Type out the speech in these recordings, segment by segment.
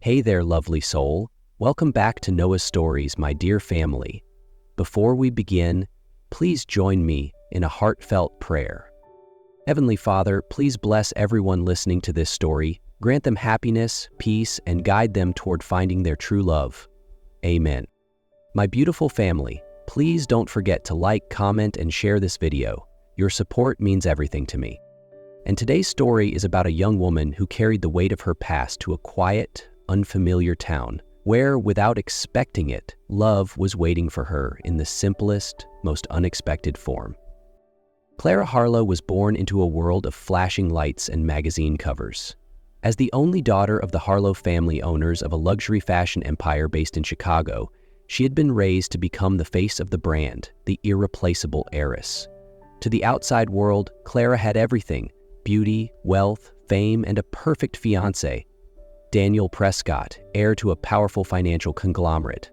Hey there, lovely soul. Welcome back to Noah's Stories, my dear family. Before we begin, please join me in a heartfelt prayer. Heavenly Father, please bless everyone listening to this story, grant them happiness, peace, and guide them toward finding their true love. Amen. My beautiful family, please don't forget to like, comment, and share this video. Your support means everything to me. And today's story is about a young woman who carried the weight of her past to a quiet, unfamiliar town, where, without expecting it, love was waiting for her in the simplest, most unexpected form. Clara Harlow was born into a world of flashing lights and magazine covers. As the only daughter of the Harlow family owners of a luxury fashion empire based in Chicago, she had been raised to become the face of the brand, the irreplaceable heiress. To the outside world, Clara had everything: beauty, wealth, fame, and a perfect fiancé, Daniel Prescott, heir to a powerful financial conglomerate.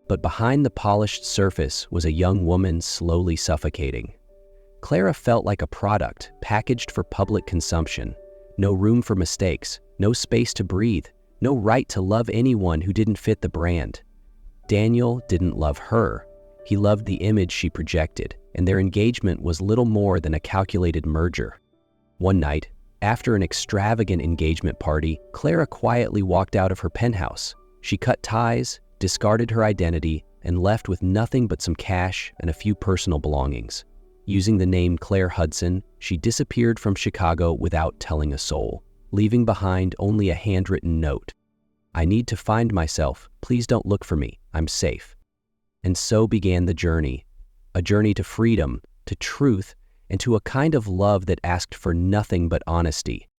But behind the polished surface was a young woman slowly suffocating. Clara felt like a product packaged for public consumption. No room for mistakes, no space to breathe, no right to love anyone who didn't fit the brand. Daniel didn't love her. He loved the image she projected, and their engagement was little more than a calculated merger. One night, after an extravagant engagement party, Clara quietly walked out of her penthouse. She cut ties, discarded her identity, and left with nothing but some cash and a few personal belongings. Using the name Claire Hudson, she disappeared from Chicago without telling a soul, leaving behind only a handwritten note. "I need to find myself. Please don't look for me. I'm safe." And so began the journey. A journey to freedom, to truth, and to a kind of love that asked for nothing but honesty.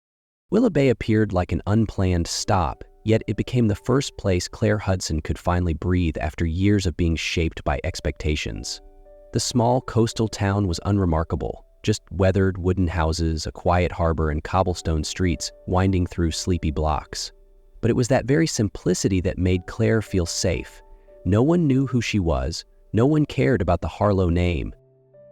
Willow Bay appeared like an unplanned stop, yet it became the first place Claire Hudson could finally breathe after years of being shaped by expectations. The small coastal town was unremarkable, just weathered wooden houses, a quiet harbor, and cobblestone streets winding through sleepy blocks. But it was that very simplicity that made Claire feel safe. No one knew who she was, no one cared about the Harlow name.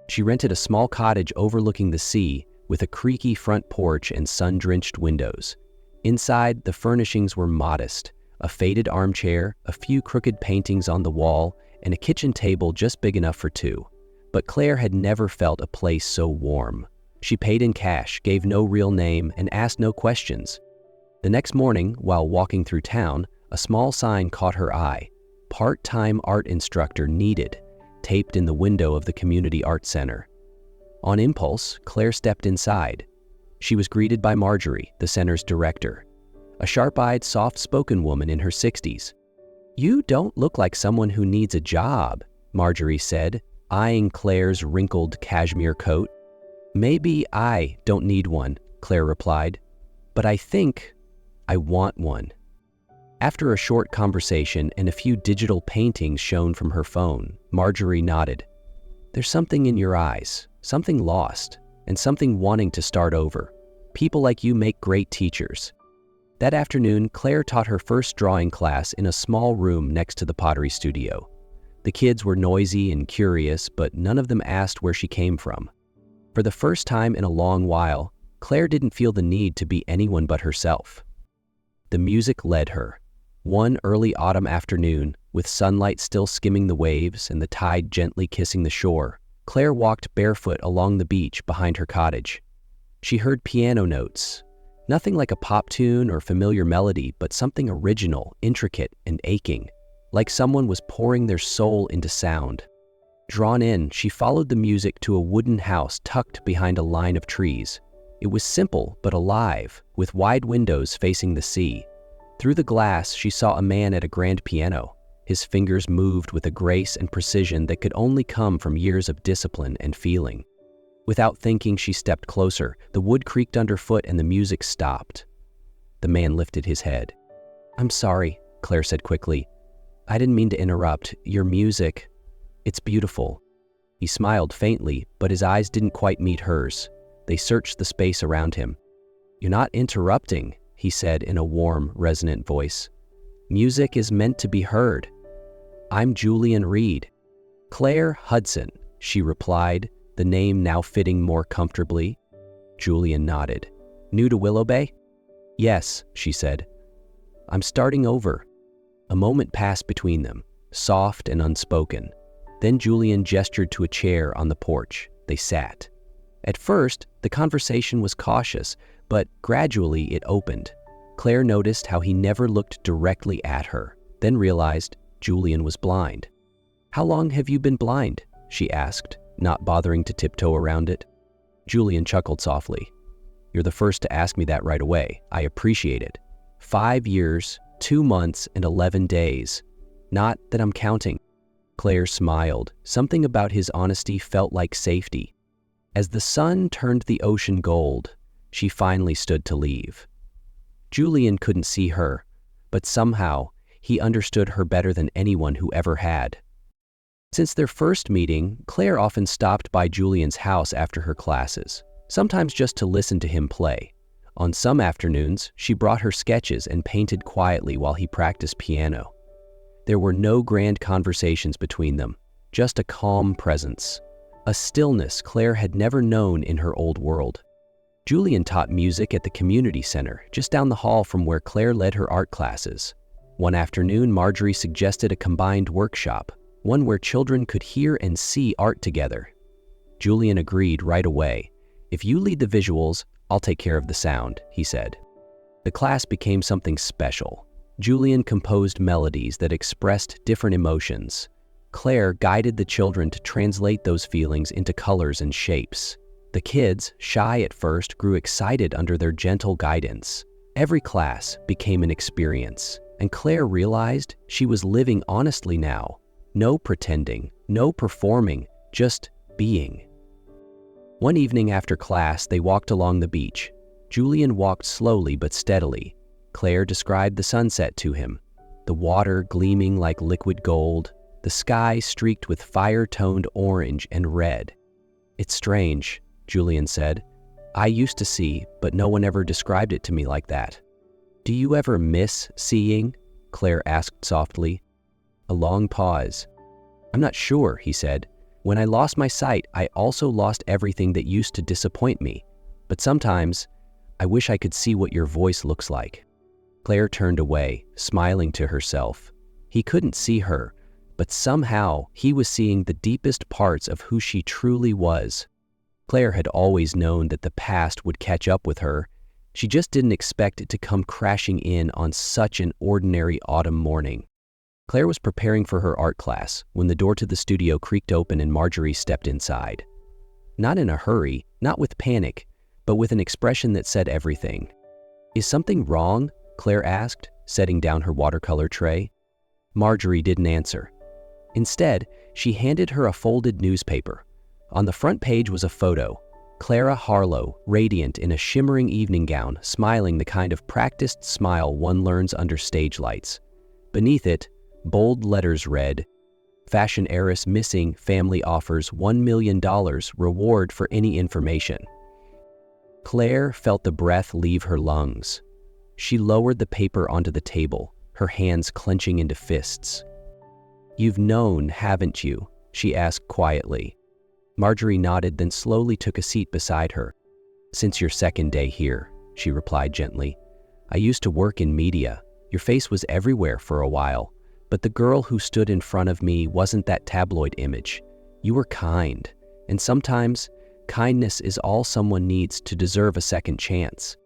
She rented a small cottage overlooking the sea with a creaky front porch and sun-drenched windows. Inside, the furnishings were modest: a faded armchair, a few crooked paintings on the wall, and a kitchen table just big enough for two. But Claire had never felt a place so warm. She paid in cash, gave no real name, and asked no questions. The next morning, while walking through town, a small sign caught her eye: "Part-time art instructor needed," taped in the window of the community art center. On impulse, Claire stepped inside. She was greeted by Marjorie, the center's director, a sharp-eyed, soft-spoken woman in her 60s. "You don't look like someone who needs a job," Marjorie said, eyeing Claire's wrinkled cashmere coat. "Maybe I don't need one," Claire replied, "but I think I want one." After a short conversation and a few digital paintings shown from her phone, Marjorie nodded. "There's something in your eyes, something lost, and something wanting to start over. People like you make great teachers." That afternoon, Claire taught her first drawing class in a small room next to the pottery studio. The kids were noisy and curious, but none of them asked where she came from. For the first time in a long while, Claire didn't feel the need to be anyone but herself. The music led her. One early autumn afternoon, with sunlight still skimming the waves and the tide gently kissing the shore, Claire walked barefoot along the beach behind her cottage. She heard piano notes, nothing like a pop tune or familiar melody, but something original, intricate, and aching, like someone was pouring their soul into sound. Drawn in, she followed the music to a wooden house tucked behind a line of trees. It was simple but alive, with wide windows facing the sea. Through the glass, she saw a man at a grand piano. His fingers moved with a grace and precision that could only come from years of discipline and feeling. Without thinking, she stepped closer. The wood creaked underfoot and the music stopped. The man lifted his head. "I'm sorry," Claire said quickly. "I didn't mean to interrupt. Your music, it's beautiful." He smiled faintly, but his eyes didn't quite meet hers. They searched the space around him. "You're not interrupting," he said in a warm, resonant voice. "Music is meant to be heard. I'm Julian Reed." "Claire Hudson," she replied, the name now fitting more comfortably. Julian nodded. "New to Willow Bay?" "Yes," she said. I'm starting over." A moment passed between them, soft and unspoken. Then Julian gestured to a chair on the porch. They sat. At first, the conversation was cautious, but gradually it opened. Claire noticed how he never looked directly at her, then realized Julian was blind. "How long have you been blind?" she asked, not bothering to tiptoe around it. Julian chuckled softly. "You're the first to ask me that right away. I appreciate it. 5 years, 2 months, and 11 days. Not that I'm counting." Claire smiled. Something about his honesty felt like safety. As the sun turned the ocean gold, she finally stood to leave. Julian couldn't see her, but somehow he understood her better than anyone who ever had. Since their first meeting, Claire often stopped by Julian's house after her classes, sometimes just to listen to him play. On some afternoons, she brought her sketches and painted quietly while he practiced piano. There were no grand conversations between them, just a calm presence, a stillness Claire had never known in her old world. Julian taught music at the community center, just down the hall from where Claire led her art classes. One afternoon, Marjorie suggested a combined workshop, one where children could hear and see art together. Julian agreed right away. "If you lead the visuals, I'll take care of the sound," he said. The class became something special. Julian composed melodies that expressed different emotions. Claire guided the children to translate those feelings into colors and shapes. The kids, shy at first, grew excited under their gentle guidance. Every class became an experience, and Claire realized she was living honestly now. No pretending, no performing, just being. One evening after class, they walked along the beach. Julian walked slowly but steadily. Claire described the sunset to him, the water gleaming like liquid gold, the sky streaked with fire-toned orange and red. "It's strange," Julian said. "I used to see, but no one ever described it to me like that." "Do you ever miss seeing?" Claire asked softly. A long pause. "I'm not sure," he said. "When I lost my sight, I also lost everything that used to disappoint me. But sometimes, I wish I could see what your voice looks like." Claire turned away, smiling to herself. He couldn't see her, but somehow he was seeing the deepest parts of who she truly was. Claire had always known that the past would catch up with her. She just didn't expect it to come crashing in on such an ordinary autumn morning. Claire was preparing for her art class when the door to the studio creaked open and Marjorie stepped inside. Not in a hurry, not with panic, but with an expression that said everything. "Is something wrong?" Claire asked, setting down her watercolor tray. Marjorie didn't answer. Instead, she handed her a folded newspaper. On the front page was a photo. Clara Harlow, radiant in a shimmering evening gown, smiling the kind of practiced smile one learns under stage lights. Beneath it, bold letters read, "Fashion heiress missing, family offers $1 million reward for any information." Claire felt the breath leave her lungs. She lowered the paper onto the table, her hands clenching into fists. "You've known, haven't you?" she asked quietly. Marjorie nodded, then slowly took a seat beside her. "Since your second day here," she replied gently. "I used to work in media. Your face was everywhere for a while, but the girl who stood in front of me wasn't that tabloid image. You were kind, and sometimes kindness is all someone needs to deserve a second chance."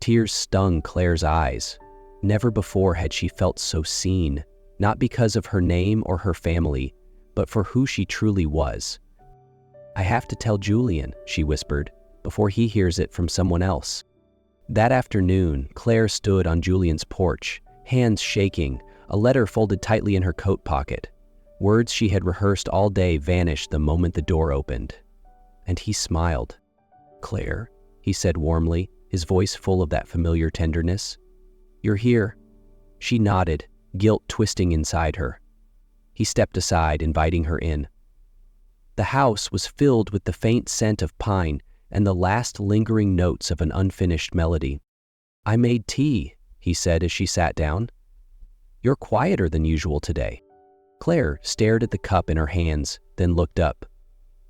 Tears stung Claire's eyes. Never before had she felt so seen, not because of her name or her family, but for who she truly was. "I have to tell Julian," she whispered, "before he hears it from someone else." That afternoon, Claire stood on Julian's porch, hands shaking, a letter folded tightly in her coat pocket. Words she had rehearsed all day vanished the moment the door opened. And he smiled. "Claire," he said warmly, his voice full of that familiar tenderness. "You're here." She nodded, guilt twisting inside her. He stepped aside, inviting her in. The house was filled with the faint scent of pine and the last lingering notes of an unfinished melody. "I made tea," he said as she sat down. "You're quieter than usual today." Claire stared at the cup in her hands, then looked up.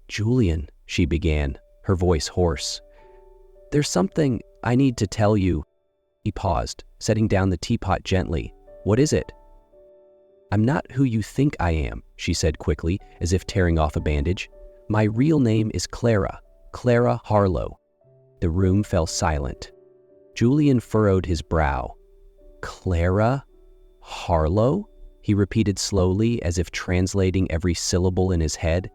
"Julian," she began, her voice hoarse. "There's something I need to tell you." He paused, setting down the teapot gently. "What is it?" "I'm not who you think I am," she said quickly, as if tearing off a bandage. "My real name is Clara Harlow." The room fell silent. Julian furrowed his brow. "Clara Harlow?" he repeated slowly, as if translating every syllable in his head.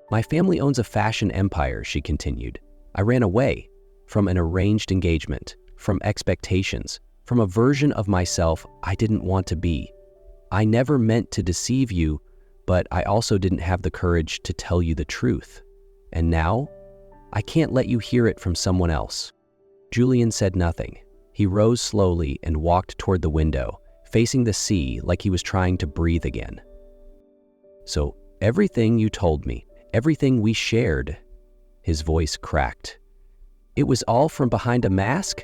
"My family owns a fashion empire," she continued. "I ran away from an arranged engagement, from expectations, from a version of myself I didn't want to be. I never meant to deceive you, but I also didn't have the courage to tell you the truth. And now, I can't let you hear it from someone else." Julian said nothing. He rose slowly and walked toward the window, facing the sea like he was trying to breathe again. "So everything you told me, everything we shared," his voice cracked, "it was all from behind a mask?"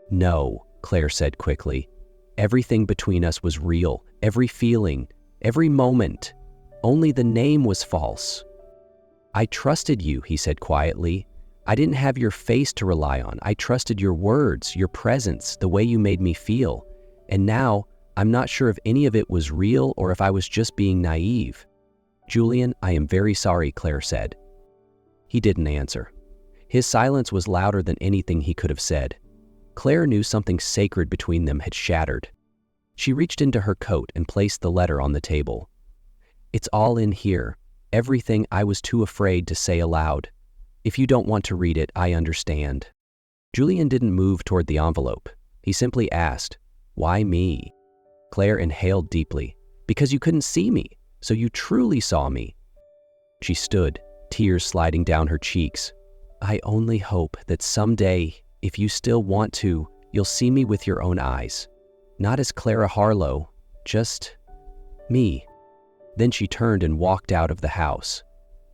"No," Claire said quickly. "Everything between us was real, every feeling, every moment. Only the name was false." "I trusted you," he said quietly. "I didn't have your face to rely on. I trusted your words, your presence, the way you made me feel. And now, I'm not sure if any of it was real or if I was just being naive." "Julian, I am very sorry," Claire said. He didn't answer. His silence was louder than anything he could have said. Claire knew something sacred between them had shattered. She reached into her coat and placed the letter on the table. "It's all in here, everything I was too afraid to say aloud. If you don't want to read it, I understand." Julian didn't move toward the envelope. He simply asked, "Why me?" Claire inhaled deeply. "Because you couldn't see me, so you truly saw me." She stood, tears sliding down her cheeks. "I only hope that someday, if you still want to, you'll see me with your own eyes. Not as Clara Harlow, just me." Then she turned and walked out of the house,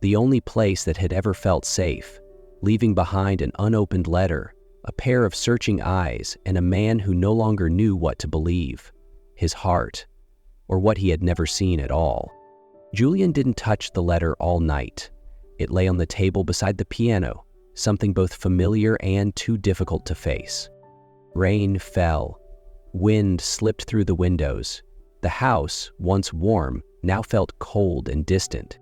the only place that had ever felt safe, leaving behind an unopened letter, a pair of searching eyes, and a man who no longer knew what to believe, his heart, or what he had never seen at all. Julian didn't touch the letter all night. It lay on the table beside the piano, something both familiar and too difficult to face. Rain fell. Wind slipped through the windows. The house, once warm, now felt cold and distant.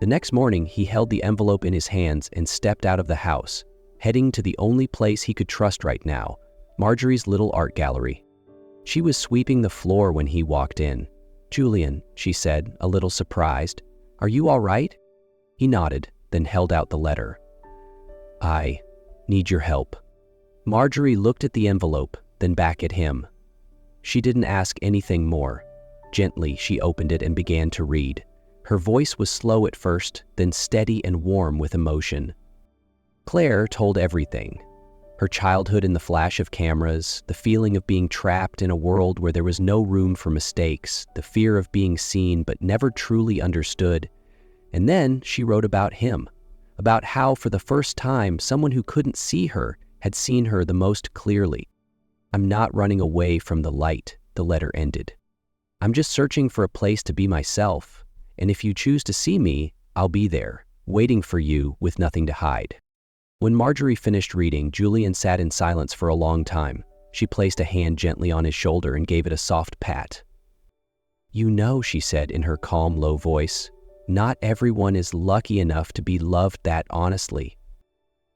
The next morning, he held the envelope in his hands and stepped out of the house, heading to the only place he could trust right now, Marjorie's little art gallery. She was sweeping the floor when he walked in. "Julian," she said, a little surprised, "are you all right?" He nodded, then held out the letter. "I need your help." Marjorie looked at the envelope, then back at him. She didn't ask anything more. Gently, she opened it and began to read. Her voice was slow at first, then steady and warm with emotion. Claire told everything. Her childhood in the flash of cameras, the feeling of being trapped in a world where there was no room for mistakes, the fear of being seen but never truly understood. And then she wrote about him, about how for the first time someone who couldn't see her had seen her the most clearly. "I'm not running away from the light," the letter ended. "I'm just searching for a place to be myself, and if you choose to see me, I'll be there, waiting for you with nothing to hide." When Marjorie finished reading, Julian sat in silence for a long time. She placed a hand gently on his shoulder and gave it a soft pat. "You know," she said in her calm, low voice, "not everyone is lucky enough to be loved that honestly."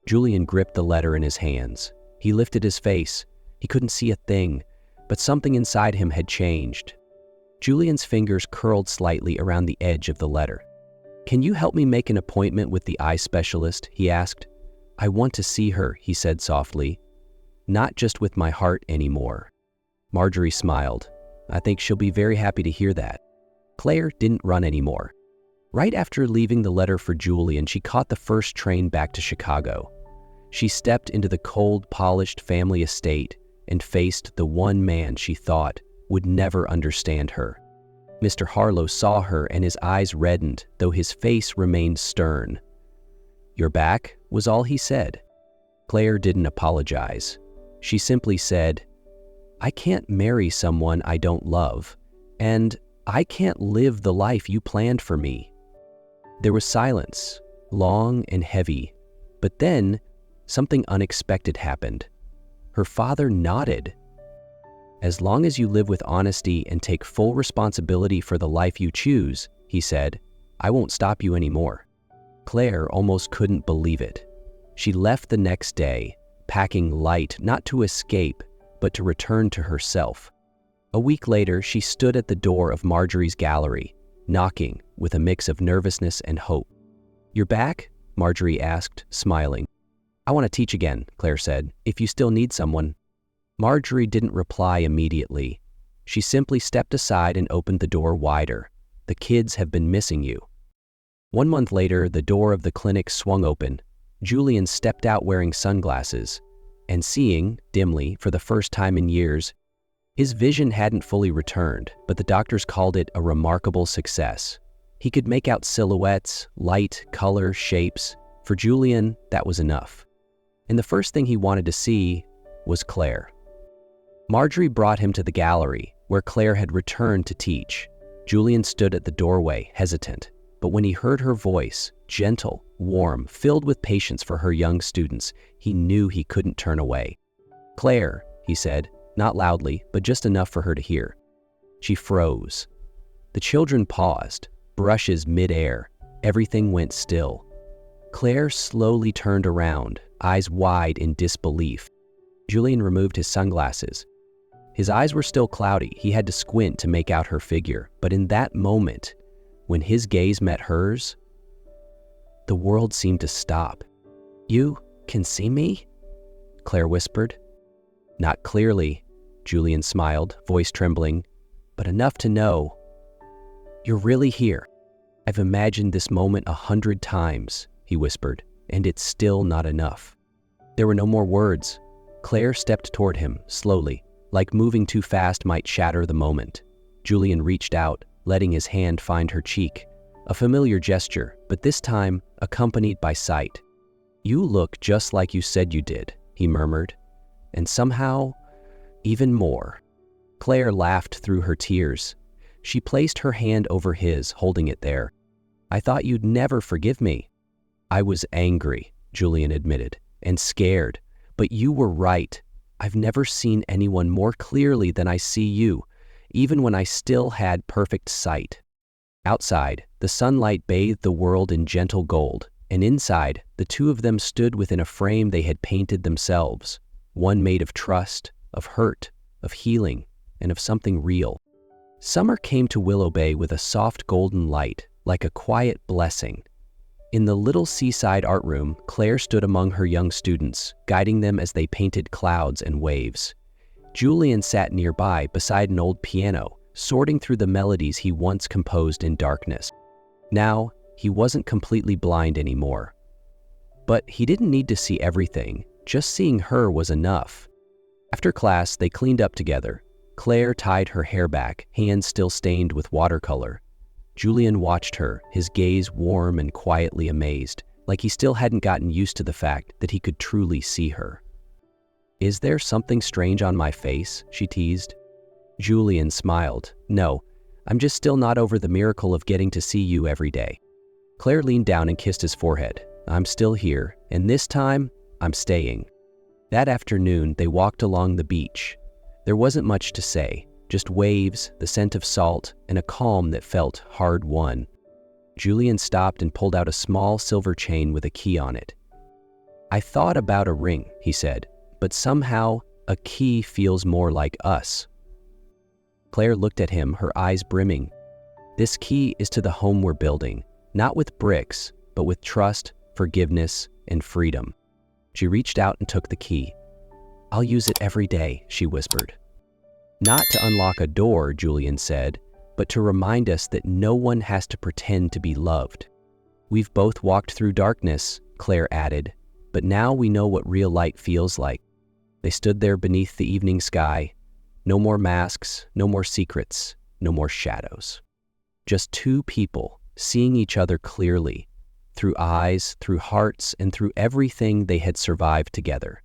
Julian gripped the letter in his hands. He lifted his face. He couldn't see a thing, but something inside him had changed. Julian's fingers curled slightly around the edge of the letter. "Can you help me make an appointment with the eye specialist?" he asked. "I want to see her," he said softly. "Not just with my heart anymore." Marjorie smiled. "I think she'll be very happy to hear that." Claire didn't run anymore. Right after leaving the letter for Julian, she caught the first train back to Chicago. She stepped into the cold, polished family estate and faced the one man she thought would never understand her. Mr. Harlow saw her and his eyes reddened, though his face remained stern. "You're back," was all he said. Claire didn't apologize. She simply said, "I can't marry someone I don't love, and I can't live the life you planned for me." There was silence, long and heavy, but then something unexpected happened. Her father nodded, As long as you live with honesty and take full responsibility for the life you choose, he said, I won't stop you anymore. Claire almost couldn't believe it. She left the next day, packing light not to escape, but to return to herself. A week later, she stood at the door of Marjorie's gallery, knocking with a mix of nervousness and hope. You're back? Marjorie asked, smiling. I want to teach again, Claire said, if you still need someone. Marjorie didn't reply immediately. She simply stepped aside and opened the door wider. The kids have been missing you. 1 month later, the door of the clinic swung open. Julian stepped out wearing sunglasses, and seeing, dimly, for the first time in years. His vision hadn't fully returned, but the doctors called it a remarkable success. He could make out silhouettes, light, color, shapes. For Julian, that was enough. And the first thing he wanted to see was Claire. Marjorie brought him to the gallery, where Claire had returned to teach. Julian stood at the doorway, hesitant, but when he heard her voice, gentle, warm, filled with patience for her young students, he knew he couldn't turn away. Claire, he said, not loudly, but just enough for her to hear. She froze. The children paused, brushes mid-air. Everything went still. Claire slowly turned around, eyes wide in disbelief. Julian removed his sunglasses. His eyes were still cloudy. He had to squint to make out her figure. But in that moment, when his gaze met hers, the world seemed to stop. You can see me? Claire whispered. Not clearly, Julian smiled, voice trembling, but enough to know. You're really here. I've imagined this moment 100 times, he whispered, and it's still not enough. There were no more words. Claire stepped toward him, slowly, like moving too fast might shatter the moment. Julian reached out, letting his hand find her cheek. A familiar gesture, but this time accompanied by sight. You look just like you said you did, he murmured, and somehow, even more. Claire laughed through her tears. She placed her hand over his, holding it there. I thought you'd never forgive me. I was angry, Julian admitted, and scared. But you were right. I've never seen anyone more clearly than I see you, even when I still had perfect sight. Outside, the sunlight bathed the world in gentle gold, and inside, the two of them stood within a frame they had painted themselves, one made of trust, of hurt, of healing, and of something real. Summer came to Willow Bay with a soft golden light, like a quiet blessing. In the little seaside art room, Claire stood among her young students, guiding them as they painted clouds and waves. Julian sat nearby beside an old piano, sorting through the melodies he once composed in darkness. Now, he wasn't completely blind anymore. But he didn't need to see everything. Just seeing her was enough. After class, they cleaned up together. Claire tied her hair back, hands still stained with watercolor. Julian watched her, his gaze warm and quietly amazed, like he still hadn't gotten used to the fact that he could truly see her. Is there something strange on my face? She teased. Julian smiled. No, I'm just still not over the miracle of getting to see you every day. Claire leaned down and kissed his forehead. I'm still here, and this time, I'm staying. That afternoon, they walked along the beach. There wasn't much to say, just waves, the scent of salt, and a calm that felt hard-won. Julian stopped and pulled out a small silver chain with a key on it. I thought about a ring, he said, but somehow a key feels more like us. Claire looked at him, her eyes brimming. This key is to the home we're building, not with bricks, but with trust, forgiveness, and freedom. She reached out and took the key. I'll use it every day, she whispered. Not to unlock a door, Julian said, but to remind us that no one has to pretend to be loved. We've both walked through darkness, Claire added, but now we know what real light feels like. They stood there beneath the evening sky. No more masks, no more secrets, no more shadows. Just two people seeing each other clearly, through eyes, through hearts, and through everything they had survived together.